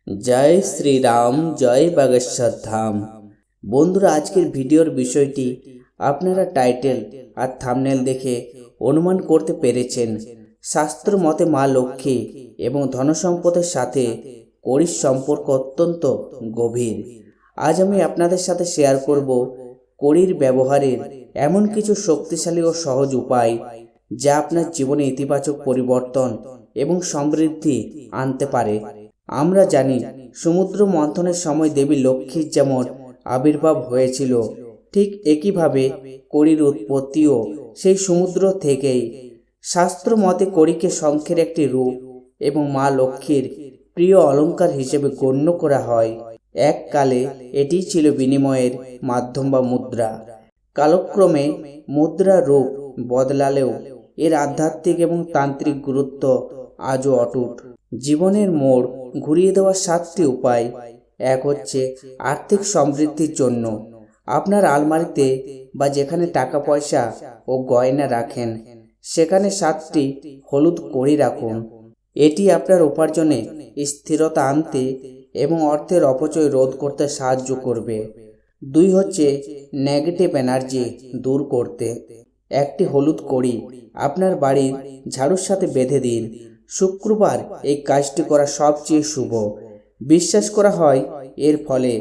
জয় শ্রীরাম, জয় বাগেশ্বর ধাম। বন্ধুরা, আজকের ভিডিওর বিষয়টি আপনারা টাইটেল আর থাম্বনেল দেখে অনুমান করতে পেরেছেন। শাস্ত্র মতে মা লক্ষ্মী এবং ধনসম্পদের সাথে কড়ির সম্পর্ক অত্যন্ত গভীর। আজ আমি আপনাদের সাথে শেয়ার করব কড়ির ব্যবহারের এমন কিছু শক্তিশালী ও সহজ উপায় যা আপনার জীবনে ইতিবাচক পরিবর্তন এবং সমৃদ্ধি আনতে পারে। আমরা জানি সমুদ্র মন্থনের সময় দেবী লক্ষ্মীর যেমন আবির্ভাব হয়েছিল, ঠিক একইভাবে কড়ির উৎপত্তিও সেই সমুদ্র থেকেই। শাস্ত্র মতে কড়িকে শঙ্খের একটি রূপ এবং মা লক্ষ্মীর প্রিয় অলঙ্কার হিসেবে গণ্য করা হয়। এককালে এটি ছিল বিনিময়ের মাধ্যম বা মুদ্রা। কালক্রমে মুদ্রার রূপ বদলালেও এর আধ্যাত্মিক এবং তান্ত্রিক গুরুত্ব আজও অটুট। জীবনের মোড় ঘুরিয়ে দেওয়ার 7টি উপায়। এক হচ্ছে আর্থিক সমৃদ্ধির জন্য। আপনার আলমারিতে বা যেখানে টাকা পয়সা ও গয়না রাখেন সেখানে 7টি হলুদ কড়ি রাখুন। এটি আপনার উপার্জনে স্থিরতা আনতে এবং অর্থের অপচয় রোধ করতে সাহায্য করবে। 2 হচ্ছে নেগেটিভ এনার্জি দূর করতে। একটি হলুদ কড়ি আপনার বাড়ির ঝাড়ুর সাথে বেঁধে দিন। শুক্রবার এই কাজটি করা সবচেয়ে শুভ। বিশ্বাস করা হয় এর ফলে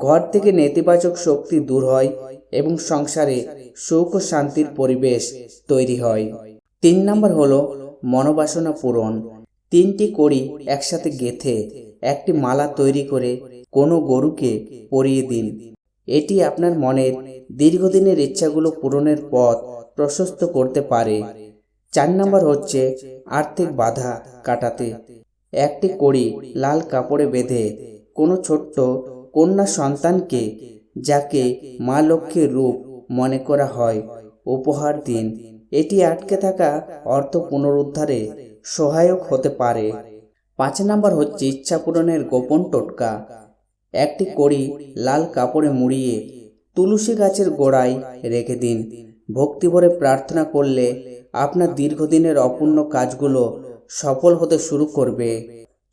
ঘর থেকে নেতিবাচক শক্তি দূর হয় এবং সংসারে সুখ ও শান্তির পরিবেশ তৈরি হয়। 3 নম্বর হলো মনোবাসনা পূরণ। 3টি কড়ি একসাথে গেঁথে একটি মালা তৈরি করে কোনো গরুকে পরিয়ে দিন। এটি আপনার মনের দীর্ঘদিনের ইচ্ছাগুলো পূরণের পথ প্রশস্ত করতে পারে। 4 নম্বর হচ্ছে আর্থিক বাধা কাটাতে। একটি কড়ি লাল কাপড়ে বেঁধে কোনো ছোট্ট কন্যা সন্তানকে, যাকে মা লক্ষ্মীর রূপ মনে করা হয়, উপহার দিন। এটি আটকে থাকা অর্থ পুনরুদ্ধারে সহায়ক হতে পারে। 5 নম্বর হচ্ছে ইচ্ছা পূরণের গোপন টোটকা। একটি কড়ি লাল কাপড়ে মুড়িয়ে তুলসী গাছের গোড়ায় রেখে দিন। ভক্তিভরে প্রার্থনা করলে আপনার দীর্ঘদিনের অপূর্ণ কাজগুলো সফল হতে শুরু করবে।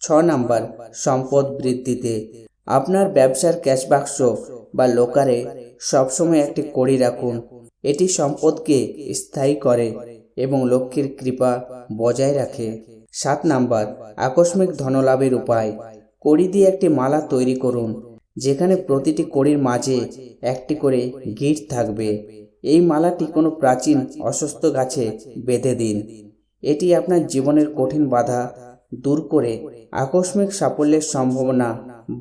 6 নম্বর সম্পদ বৃদ্ধিতে। আপনার ব্যবসার ক্যাশ বাক্স বা লোকারে সবসময় একটি কড়ি রাখুন। এটি সম্পদকে স্থায়ী করে এবং লক্ষ্মীর কৃপা বজায় রাখে। 7 নম্বর আকস্মিক ধনলাভের উপায়। কড়ি দিয়ে একটি মালা তৈরি করুন যেখানে প্রতিটি কড়ির মাঝে একটি করে গিঁট থাকবে। এই মালাটি কোনো প্রাচীন অশ্বত্থ গাছে বেঁধে দিন। এটি আপনার জীবনের কঠিন বাধা দূর করে আকস্মিক সাফল্যের সম্ভাবনা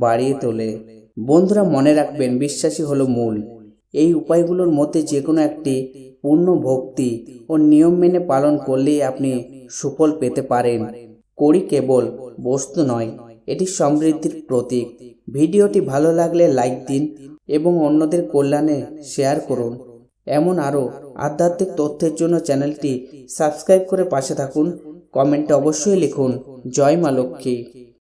বাড়িয়ে তোলে। বন্ধুরা, মনে রাখবেন, বিশ্বাসই হলো মূল। এই উপায়গুলোর মধ্যে যে কোনো একটি পূর্ণ ভক্তি ও নিয়ম মেনে পালন করলেই আপনি সুফল পেতে পারেন। কড়ি কেবল বস্তু নয়, এটি সমৃদ্ধির প্রতীক। ভিডিওটি ভালো লাগলে লাইক দিন এবং অন্যদের কল্যাণে শেয়ার করুন। এমন আরও আধ্যাত্মিক তথ্যের জন্য চ্যানেলটি সাবস্ক্রাইব করে পাশে থাকুন। কমেন্টে অবশ্যই লিখুন জয় মা লক্ষ্মী।